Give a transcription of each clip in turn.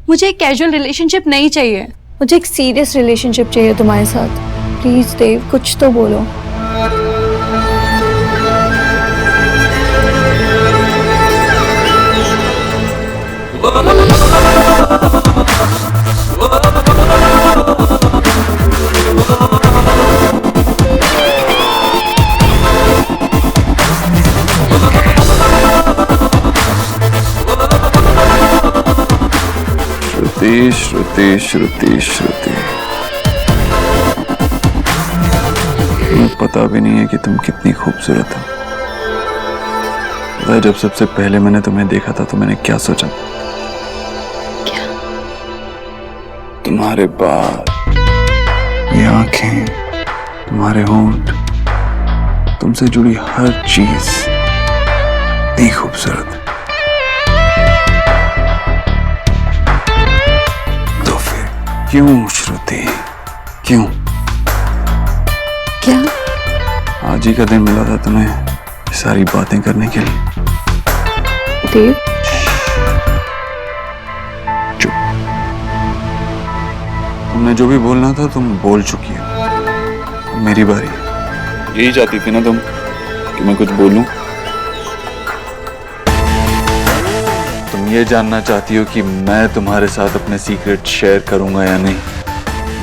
मुझे एक casual relationship नहीं चाहिए। मुझे एक सीरियस रिलेशनशिप चाहिए तुम्हारे साथ। प्लीज देव, कुछ तो बोलो। श्रुति श्रुति श्रुति श्रुति, तुम्हें पता भी नहीं है कि तुम कितनी खूबसूरत हो। जब सबसे पहले मैंने तुम्हें देखा था तो मैंने क्या सोचा? क्या? तुम्हारे बाल, ये आंखें, तुम्हारे होंठ, तुमसे जुड़ी हर चीज इतनी खूबसूरत है। तो फिर क्यों श्रुति, क्यों? क्या? आज ही का दिन मिला था तुम्हें सारी बातें करने के लिए। देव, चुप। तुमने जो भी बोलना था तुम बोल चुकी हो। मेरी बारी है। यही चाहती थी ना तुम कि मैं कुछ बोलूं? तुम ये जानना चाहती हो कि मैं तुम्हारे साथ अपने सीक्रेट शेयर करूंगा या नहीं,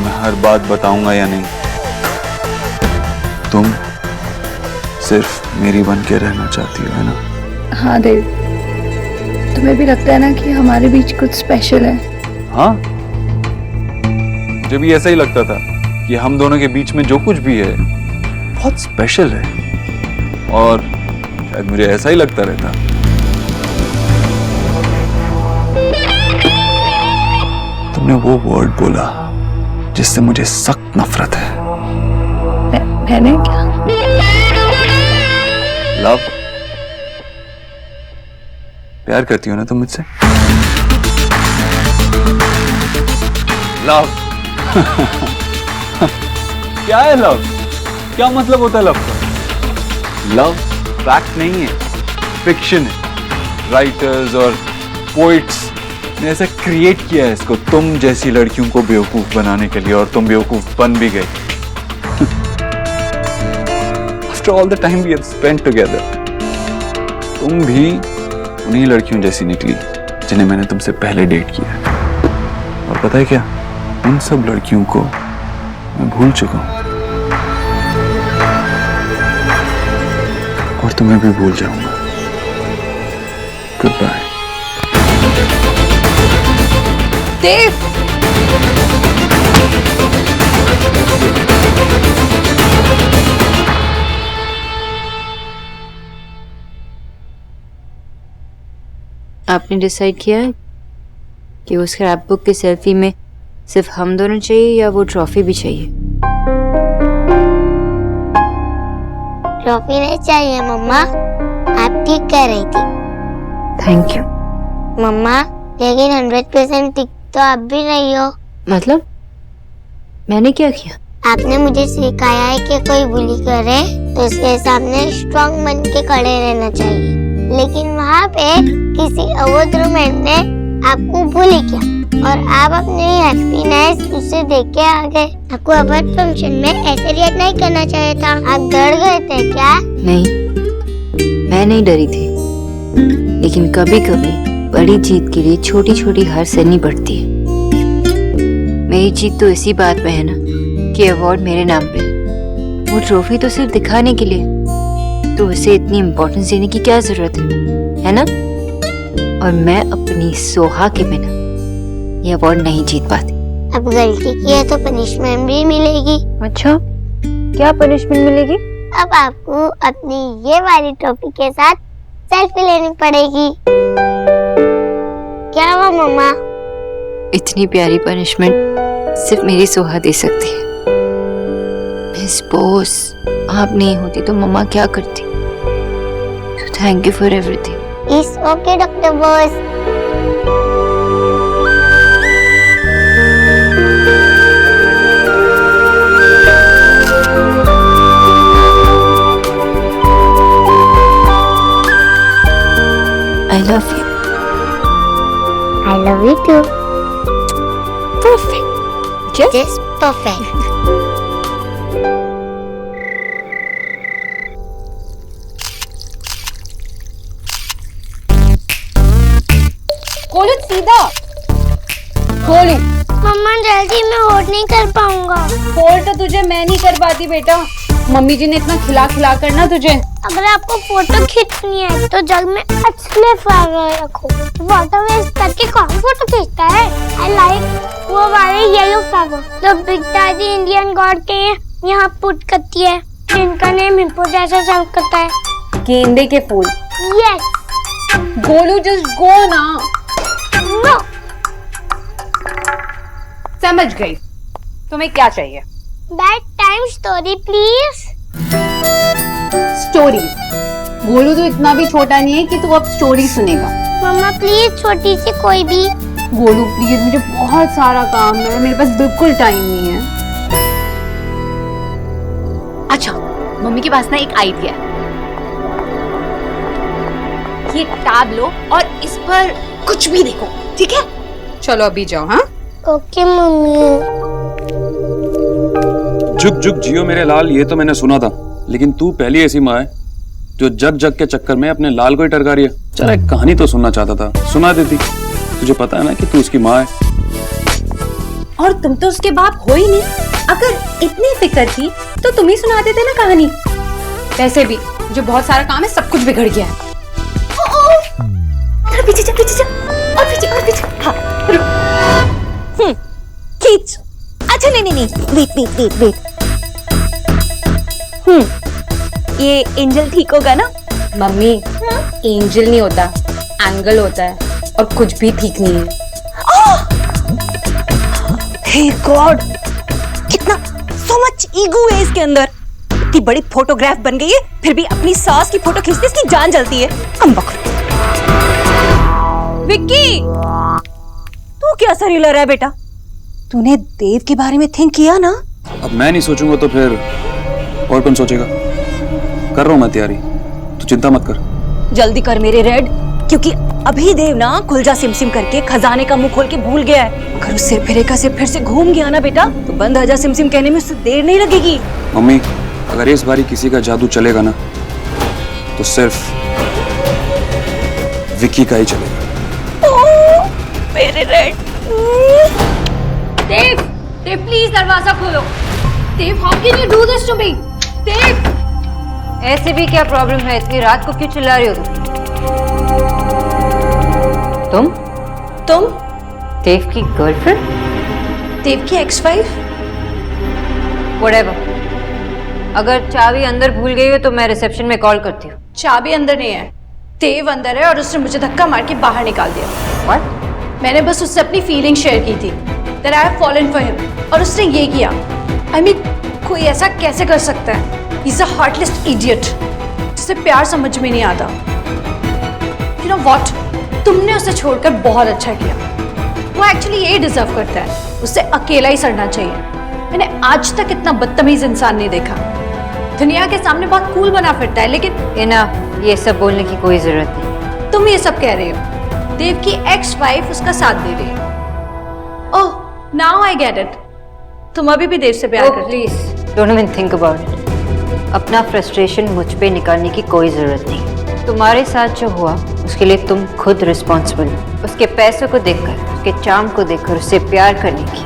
मैं हर बात बताऊंगा या नहीं। तुम सिर्फ मेरी बन के रहना चाहती हो, है ना? हाँ देव, तुम्हें भी लगता है ना कि हमारे बीच कुछ स्पेशल है? हाँ, मुझे भी ऐसा ही लगता था कि हम दोनों के बीच में जो कुछ भी है बहुत स्पेशल है, और शायद मुझे ऐसा ही लगता रहता। तुमने वो वर्ड बोला जिससे मुझे सख्त नफरत है। मैंने क्या? लव। प्यार करती हो ना तुम मुझसे? लव। क्या है लव? क्या मतलब होता है लव का? लव फैक्ट नहीं है, फिक्शन है। राइटर्स और पोइट्स ने ऐसा क्रिएट किया है इसको तुम जैसी लड़कियों को बेवकूफ बनाने के लिए, और तुम बेवकूफ बन भी गए। After all the time we have spent together, तुम भी उन्हीं लड़कियों जैसी निकली जिन्हें मैंने तुमसे पहले डेट किया। और पता है क्या, उन सब लड़कियों को मैं भूल चुका हूं, और तुम्हें भी भूल जाऊंगा। Good bye. देव, आपने डिसाइड किया है कि उस स्क्रैप बुक की सेल्फी में सिर्फ हम दोनों चाहिए या वो ट्रॉफी भी चाहिए? ट्रॉफी नहीं चाहिए मम्मा, आप ठीक कह रही थी। थैंक यू मम्मा, लेकिन 100% ठीक तो आप भी नहीं हो। मतलब मैंने क्या किया? आपने मुझे सिखाया है कि कोई बुली करे तो उसके सामने स्ट्रांग बन के खड़े रहना चाहिए, लेकिन वहाँ पे किसी अवध रोमांस ने आपको भूली किया और आप अपनी हैप्पीनेस उसे देख के आ गए। आपको अवध फंक्शन में ऐसे रिएक्ट नहीं करना चाहिए था। आप डर गए थे क्या? नहीं, मैं नहीं डरी थी, लेकिन कभी कभी बड़ी जीत के लिए छोटी छोटी हार सहनी पड़ती है। मेरी जीत तो इसी बात में है ना कि अवार्ड मेरे नाम पे, वो ट्रॉफी तो सिर्फ दिखाने के लिए, तो उसे इतनी इम्पोर्टेंस देने की क्या जरूरत है ना? और मैं अपनी सोहा के बिना ये अवार्ड नहीं जीत पाती। अब गलती की है तो पनिशमेंट भी मिलेगी। अच्छा, क्या पनिशमेंट मिलेगी? अब आपको अपनी ये वाली ट्रॉफी के साथ सेल्फी लेनी पड़ेगी। क्या हुआ मम्मा? इतनी प्यारी पनिशमेंट सिर्फ मेरी सोहा दे सकती है। मिस बॉस, आप नहीं होती तो मम्मा क्या करती? So thank you for everything. It's okay, Dr. Boss. I love you. I love you too. Just perfect. Golu सीधा। गोलू मम्मा जल्दी मैं होल्ड नहीं कर पाऊंगा। होल्ड तो तुझे मैं नहीं कर पाती बेटा, मम्मी जी ने इतना खिला खिला कर ना तुझे। अगर आपको फोटो खींचनी है तो जग में अच्छे फ्लावर रखो। वाटर वेस्ट करके कौन फोटो खींचता है? आई लाइक वो वाले येलो फ्लावर जो बिग दादी इंडियन गॉड के यहाँ पुट करती है, जिनका नेम हिप्पो जैसा साउंड करता है। गेंदे के फूल। यस। गोलू जस्ट गो ना। नो। समझ गई, तुम्हें क्या चाहिए? Bed time story please. Story? Golu तो इतना भी छोटा नहीं है कि तू अब स्टोरी सुनेगा। मम्मा प्लीज छोटी सी कोई भी। गोलू प्लीज, मुझे बहुत सारा काम है, मेरे पास बिल्कुल टाइम नहीं है। अच्छा, मम्मी के पास ना एक आइडिया है। ये टैब लो और इस पर कुछ भी देखो, ठीक है? चलो अभी जाओ। हाँ ओके मम्मी। जुग जुग जियो मेरे लाल, ये तो मैंने सुना था, लेकिन तू पहली ऐसी माँ है जो जग जग के चक्कर में अपने लाल को ही टरका रही है। चल एक कहानी तो सुनना चाहता था, सुना देती। तुझे पता है ना कि तू उसकी माँ है। और तुम तो उसके बाप हो ही नहीं। अगर इतनी फिक्र थी तो तुम ही सुना देते ना कहानी। वैसे भी मुझे बहुत सारा काम है, सब कुछ बिगड़ गया है। पीछे जा, पीछे जा, और पीछे, और पीछे। हाँ, खींच। अच्छा नहीं, वेट। ये एंजल ठीक होगा ना? मम्मी, एंजल नहीं होता, एंगल होता है, और कुछ भी ठीक नहीं है। हे गॉड, कितना सो मच ईगो है इसके अंदर। इतनी बड़ी फोटोग्राफ बन गई है, फिर भी अपनी सास की फोटो खींचते इसकी जान जलती है। विक्की, तू क्या सरीला रहा है बेटा? तूने देव के बारे में थिंक किया ना? अब मैं नहीं सोचूंगा तो फिर और कौन सोचेगा? कर रहा हूं मैं तैयारी, तू चिंता मत कर। जल्दी कर मेरे रेड, क्योंकि अभी देव ना खुलजा सिमसिम करके खजाने का मुंह खोल के भूल गया है। अगर उस सिर फिरे का सिर फिर से घूम गया ना बेटा, तो बंद आजा सिमसिम कहने में उससे देर नहीं लगेगी। मम्मी, अगर इस बारी किसी का जादू चलेगा ना, तो सिर्फ विक्की का ही चलेगा। मेरे रेड। देव, देव प्लीज दरवाजा खोलो। Dev, how can you do this to me? Dev, ऐसे भी क्या प्रॉब्लम है? इतनी रात को क्यों चिल्ला रही हो तुम? देव की गर्लफ्रेंड? देव की एक्स-वाइफ? व्हाटएवर। अगर चाबी अंदर भूल गई हो तो मैं रिसेप्शन में कॉल करती हूँ। चाबी अंदर नहीं है, देव अंदर है और उसने मुझे धक्का मार के बाहर निकाल दिया। What? मैंने बस उससे अपनी फीलिंग शेयर की थी, that I have fallen for him, और उसने ये किया। I mean, कोई ऐसा कैसे कर सकता है? He's a heartless idiot, जिसे प्यार समझ में नहीं आता। You know what? तुमने उसे छोड़कर बहुत अच्छा किया। वो एक्चुअली ये डिजर्व करता है, उसे अकेला ही सड़ना चाहिए। मैंने आज तक इतना बदतमीज इंसान नहीं देखा। दुनिया के सामने बहुत कूल बना फिरता है, लेकिन ये सब बोलने की कोई जरूरत नहीं। तुम ये सब कह रहे हो। देव की एक्स वाइफ उसका साथ दे रही है। ओह, नाउ आई गेट इट। तुम अभी भी देव से प्यार करती हो। Please don't even think about it. अपना फ्रस्ट्रेशन मुझ पे निकालने की कोई जरूरत नहीं। तुम्हारे साथ जो हुआ उसके लिए तुम खुद रिस्पॉन्सिबल हो। उसके पैसों को देखकर, उसके चार्म को देखकर उससे प्यार करने की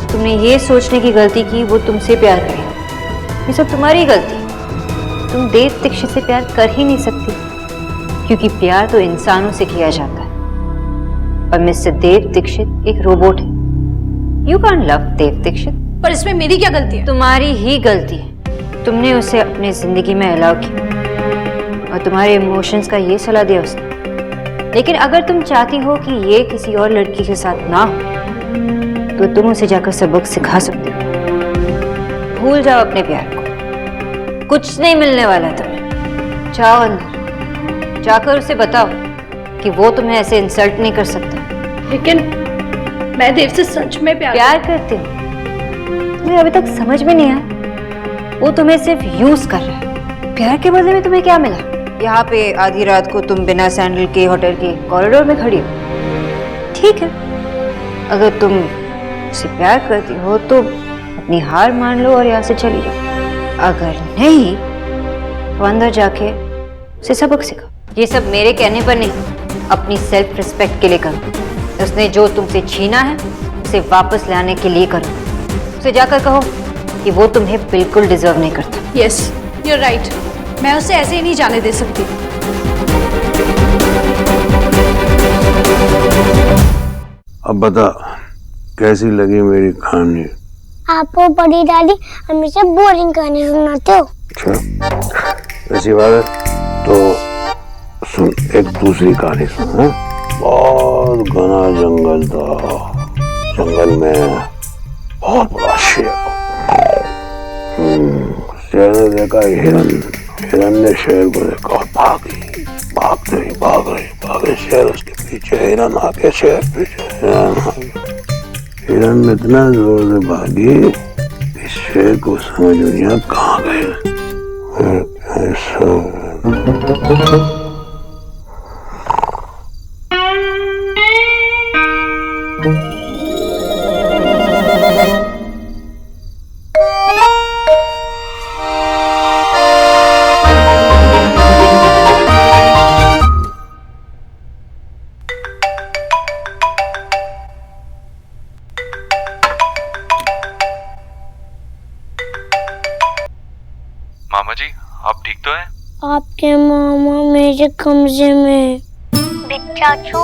तुमने ये सोचने की गलती की वो तुमसे प्यार करेगा। ये सब तुम्हारी गलती। तुम देव दीक्षित से प्यार कर ही नहीं सकती, क्योंकि प्यार तो इंसानों से किया जाता है और मिस्टर देव दीक्षित एक रोबोट है। यू कांट लव देव दीक्षित। पर इसमें मेरी क्या गलती है? तुम्हारी ही गलती है। तुमने उसे अपनी जिंदगी में अलाउ किया और तुम्हारे इमोशंस का ये सलाह दिया उसने। लेकिन अगर तुम चाहती हो कि ये किसी और लड़की के साथ ना हो, तो तुम उसे जाकर सबक सिखा सकते हो। भूल जाओ अपने प्यार को, कुछ नहीं मिलने वाला तुम्हें। जाओ अंदर, जाकर उसे बताओ कि वो तुम्हें ऐसे इंसल्ट नहीं कर सकता। लेकिन मैं देव से सच में प्यार करती हूँ। तुम्हें अभी तक समझ में नहीं आया? वो तुम्हें सिर्फ यूज कर रहा है। प्यार के बदले में तुम्हें क्या मिला? यहाँ पे आधी रात को तुम बिना सैंडल के होटल के कॉरिडोर में खड़ी हो। ठीक है, अगर तुम मुझसे प्यार करती हो तो अपनी हार मान लो और यहाँ से चली जाओ। अगर नहीं तो अंदर जाके उसे सबक सिखाओ। ये सब मेरे कहने पर नहीं, अपनी सेल्फ रिस्पेक्ट के लिए करो। उसने जो तुमसे छीना है उसे वापस लाने के लिए करो। उसे जाकर कहो कि वो तुम्हें बिल्कुल डिजर्व नहीं करता। Yes, you are right. मैं उसे ऐसे ही नहीं जाने दे सकती। अब बता कैसी लगी मेरी कहानी? आप वो बड़ी दादी हमेशा बोरिंग कहानी सुनाते हो। अच्छा ऐसी बात है तो सुन, एक दूसरी कहानी सुन। हाँ? बहुत घना जंगल था, जंगल में बहुत बड़ा शेर। शेर ने देखा हिरन, हिरन ने शेर को देखा और भाग रही शेर उसके पीछे, हिरन आगे शेर पीछे, हिरन में इतना जोर से भागी कि शेर को समझ नहीं आया कहाँ गए। मामा जी आप ठीक तो हैं? आपके मामा मेरे कमरे में। चाचू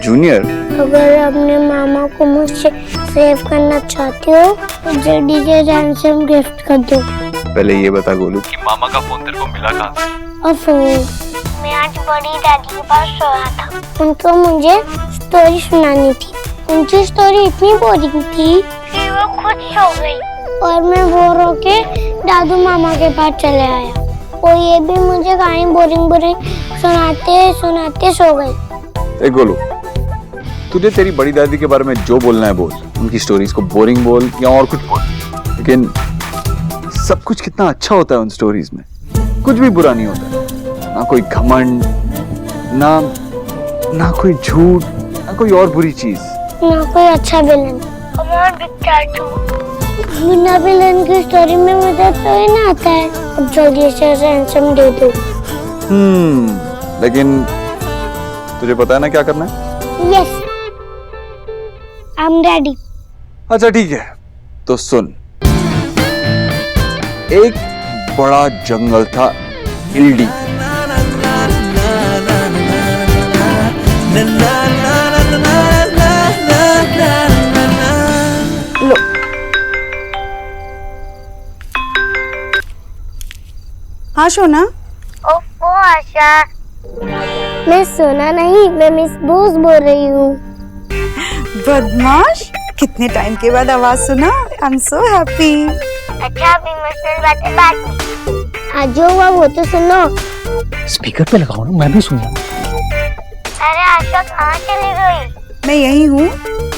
जूनियर, अगर अपने मामा को मुझसे सेव करना चाहते हो तो जल्दी से रैंसम गिफ्ट कर दो। पहले ये बता गोलू कि मामा का फोन तेरे को मिला कहाँ से? अफो, मैं आज बड़ी दादी के पास सोया था। उनको मुझे स्टोरी सुनानी थी। उनकी स्टोरी इतनी बोरिंग थी कि वो खुद सो गई और मैं बोर होके दादू मामा के पास चले आया। और ये भी मुझे कहानी बोरिंग सुनाते सो गई। ए गोलू, तुझे तेरी बड़ी दादी के बारे में जो बोलना है बोल। उनकी स्टोरीज को बोरिंग बोल या और कुछ बोल, लेकिन सब कुछ कितना अच्छा होता है उन स्टोरीज में। कुछ भी बुरा नहीं होता, ना कोई घमंड, ना कोई झूठ, ना कोई और बुरी चीज, ना कोई अच्छा विलन। बिना विलन की स्टोरी में मजा तो ही ना आता है। अब जल्दी से रैंसम दे दो। लेकिन तुझे पता है ना क्या करना है? Yes, I am ready. अच्छा ठीक है, तो सुन। एक बड़ा जंगल था हिल्डी। लो हाँ सोना। ओफो आशा, मैं सोना नहीं, मैं मिस बोस बोल रही हूँ। बदमाश, कितने टाइम के बाद आवाज सुना। I am so happy. अच्छा अब इमोशनल बातें बाद में। आज जो हुआ वो तो सुनो। स्पीकर पे लगाओ ना, मैं भी सुनूं। अरे आशा कहाँ चली गई? मैं यही हूँ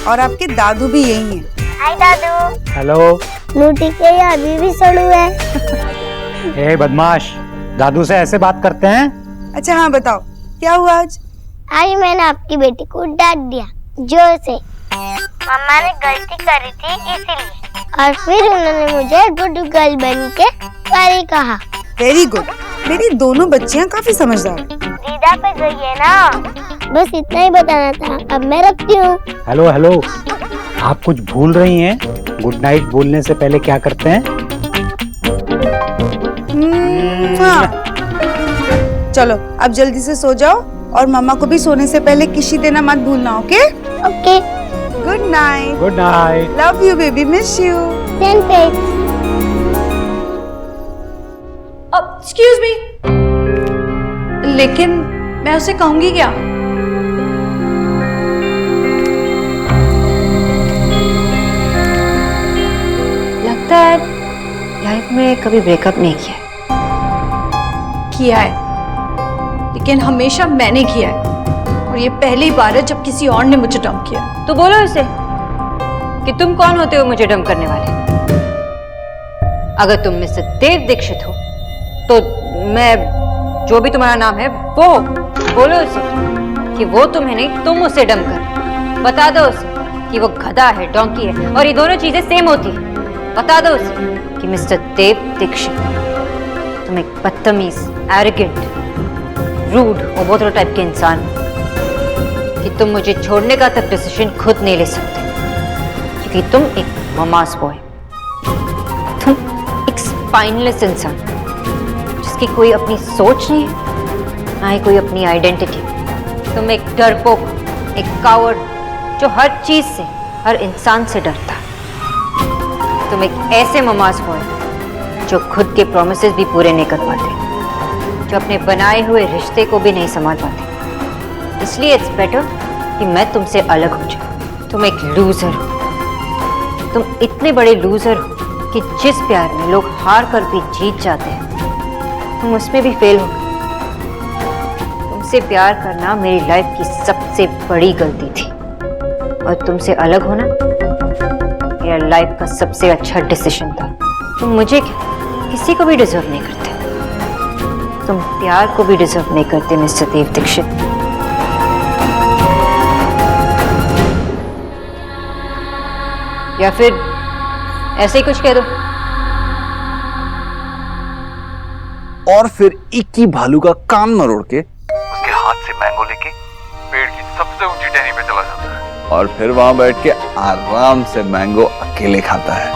और आपके दादू भी यही हैं। हाय दादू। हेलो। लूटी के ये अभी भी सड़ू है। ए बदमाश, दादू से ऐसे बात करते हैं? अच्छा हाँ बताओ क्या हुआ आज? आज मैंने आपकी बेटी को डांट दिया जोर से। मम्मा ने गलती करी थी इसीलिए, और फिर उन्होंने मुझे गुड गर्ल बन के सॉरी कहा। वेरी गुड, मेरी दोनों बच्चियाँ काफी समझदार हैं। दीदा पे गई है ना, बस इतना ही बताना था। अब मैं रखती हूँ। हेलो हेलो, आप कुछ भूल रही हैं। गुड नाइट बोलने से पहले क्या करते हैं? हाँ। चलो अब जल्दी से सो जाओ और मम्मा को भी सोने से पहले किसी देना मत भूलना। Okay okay, good night. Good night. Love you baby, miss you. Same page. Excuse me, लेकिन मैं उसे कहूंगी क्या? लगता है लाइफ में कभी ब्रेकअप नहीं किया। किया है, लेकिन हमेशा मैंने किया है। और ये पहली बार है जब किसी और ने मुझे डंप किया। तो बोलो उसे कि तुम कौन होते हो मुझे डंप करने वाले। अगर तुम मिस्टर देव दीक्षित हो तो मैं जो भी तुम्हारा नाम है वो बोलो उसे। कि वो तुम्हें नहीं, तुम उसे डम कर। बता दो उसे कि वो गधा है, डोंकी है, और ये दोनों चीजें सेम होती है। बता दो उसे कि मिस्टर देव दीक्षित, तुम एक बदतमीज, एरोगेंट, रूड और बोतल टाइप के इंसान हो, कि तुम मुझे छोड़ने का तक डिसीजन खुद नहीं ले सकते, क्योंकि तुम एक ममास बॉय, तुम एक स्पाइनलेस इंसान जिसकी कोई अपनी सोच नहीं है, ना ही कोई अपनी आइडेंटिटी। तुम एक डरपोक, एक कावर्ड जो हर चीज से, हर इंसान से डरता है। तुम एक ऐसे ममास बॉय जो खुद के प्रॉमिसेस भी पूरे नहीं कर पाते, जो अपने बनाए हुए रिश्ते को भी नहीं संभाल पाते। इसलिए इट्स बेटर कि मैं तुमसे अलग हो जाऊं। तुम एक लूजर हो, तुम इतने बड़े लूजर हो कि जिस प्यार में लोग हार कर भी जीत जाते हैं, तुम उसमें भी फेल हो गए। तुमसे प्यार करना मेरी लाइफ की सबसे बड़ी गलती थी, और तुमसे अलग होना मेरा लाइफ का सबसे अच्छा डिसीजन था। तुम मुझे किसी को भी डिजर्व नहीं करते, तुम प्यार को भी डिजर्व नहीं करते मिस्टर देव दीक्षित। या फिर ऐसे ही कुछ कह दो। और फिर इक्की भालू का कान मरोड़ के उसके हाथ से मैंगो लेके पेड़ की सबसे ऊंची टहनी पे चला जाता है, और फिर वहां बैठ के आराम से मैंगो अकेले खाता है।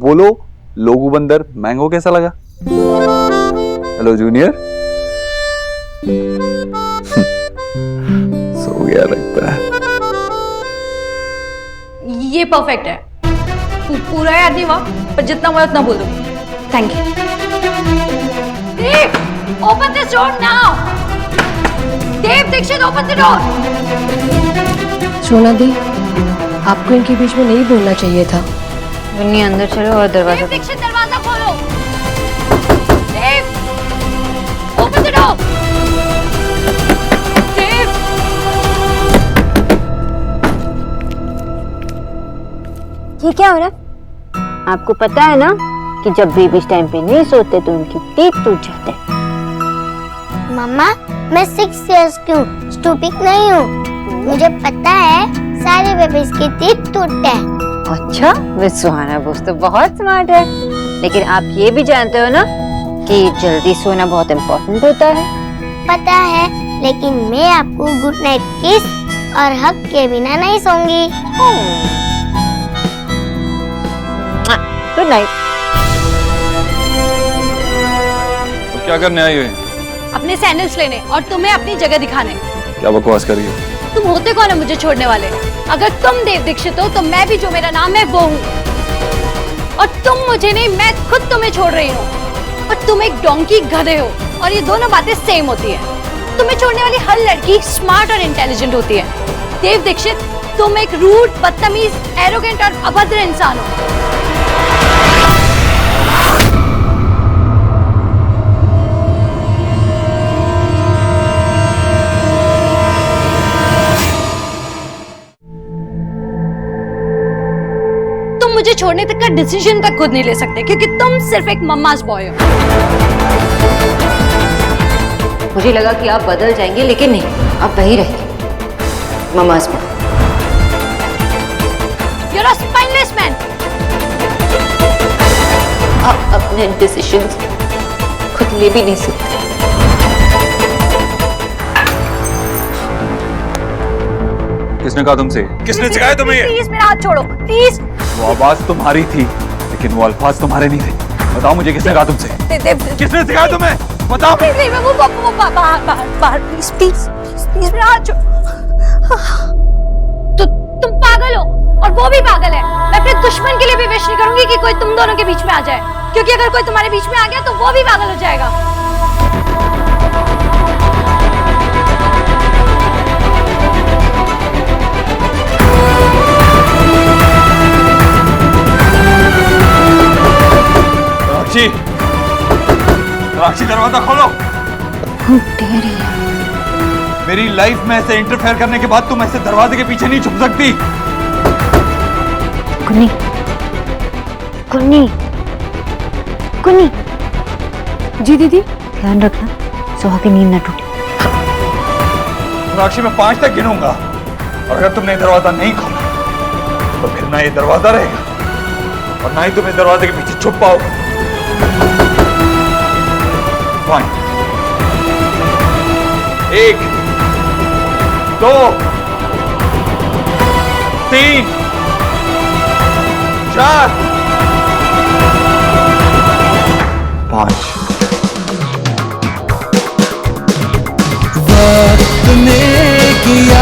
बोलो लोगू बंदर, मैंगो कैसा लगा? Hello junior. सो गया लगता है। ये परफेक्ट है, पूरा याद नहीं हुआ, पर जितना हुआ उतना बोल दो। Thank you. Dev, open this door now. Dev Dikshit, open the door. Sona di, आपको इनके बीच में नहीं बोलना चाहिए था। मुन्नी अंदर चलो और दरवाजा। देव दीक्षित, दरवाजा खोलो। देव, ओपन द डोर। देव, ये क्या हो रहा है? आपको पता है ना कि जब बेबी टाइम पे नहीं सोते तो उनके टीथ टूट जाते हैं। मम्मा, मैं 6 इयर्स की हूँ, स्टूपिड नहीं हूँ। मुझे पता है सारे बेबीज के टीथ टूटते हैं। अच्छा, वे सुहाना बोस तो बहुत स्मार्ट है, लेकिन आप ये भी जानते हो ना कि जल्दी सोना बहुत इम्पोर्टेंट होता है। पता है, लेकिन मैं आपको गुड नाइट किस और हग के बिना नहीं सोऊंगी। Good night. तो क्या करने आई हुई? अपने सैंडल्स लेने और तुम्हें अपनी जगह दिखाने। क्या बकवास कर रही हो? तुम होते कौन है मुझे छोड़ने वाले? अगर तुम देव दीक्षित हो तो मैं भी जो मेरा नाम है वो हूँ, और तुम मुझे नहीं, मैं खुद तुम्हें छोड़ रही हूँ। और तुम एक डोंकी गधे हो, और ये दोनों बातें सेम होती है। तुम्हें छोड़ने वाली हर लड़की स्मार्ट और इंटेलिजेंट होती है। देव दीक्षित, तुम एक रूड, बदतमीज, एरोगेंट और अभद्र इंसान हो। मुझे छोड़ने तक का डिसीजन तक खुद नहीं ले सकते, क्योंकि तुम सिर्फ एक मम्मास बॉय हो। मुझे लगा कि आप बदल जाएंगे, लेकिन नहीं, आप वही रहेंगे, mama's boy. You're a spineless man. आप अपने डिसीजंस खुद ले भी नहीं सकते। किसने कहा तुमसे? किसने सिखाया तुम्हें ये? प्लीज मेरा हाथ छोड़ो, प्लीज। वो आवाज तुम्हारी थी, लेकिन वो अल्फाज तुम्हारे नहीं थे। बताओ मुझे, किसने कहा तुमसे? किसने सिखाया तुम्हें? बताओ। वो बाहर प्लीज मेरा हाथ छोड़ो। तो तुम पागल हो, और वो भी पागल है। मैं अपने दुश्मन के लिए भी विश नहीं करूंगी कि कोई तुम दोनों के बीच में आ जाए, क्योंकि अगर कोई तुम्हारे बीच में आ गया तो वो भी पागल हो जाएगा। राक्षी, दरवाजा खोलो। मेरी लाइफ में ऐसे इंटरफेयर करने के बाद तुम ऐसे दरवाजे के पीछे नहीं छुप सकती। कुन्नी, कुन्नी, कुन्नी। जी दीदी। ध्यान रखना, सुबह की नींद न टूटे। मीनाक्षी मैं 5 तक गिनूंगा और अगर तुमने दरवाजा नहीं खोला तो फिर ना ये दरवाजा रहेगा और ना ही तुम इस दरवाजे के पीछे छुप पाओगे। 1 2 3 4 5 वक्त ने किया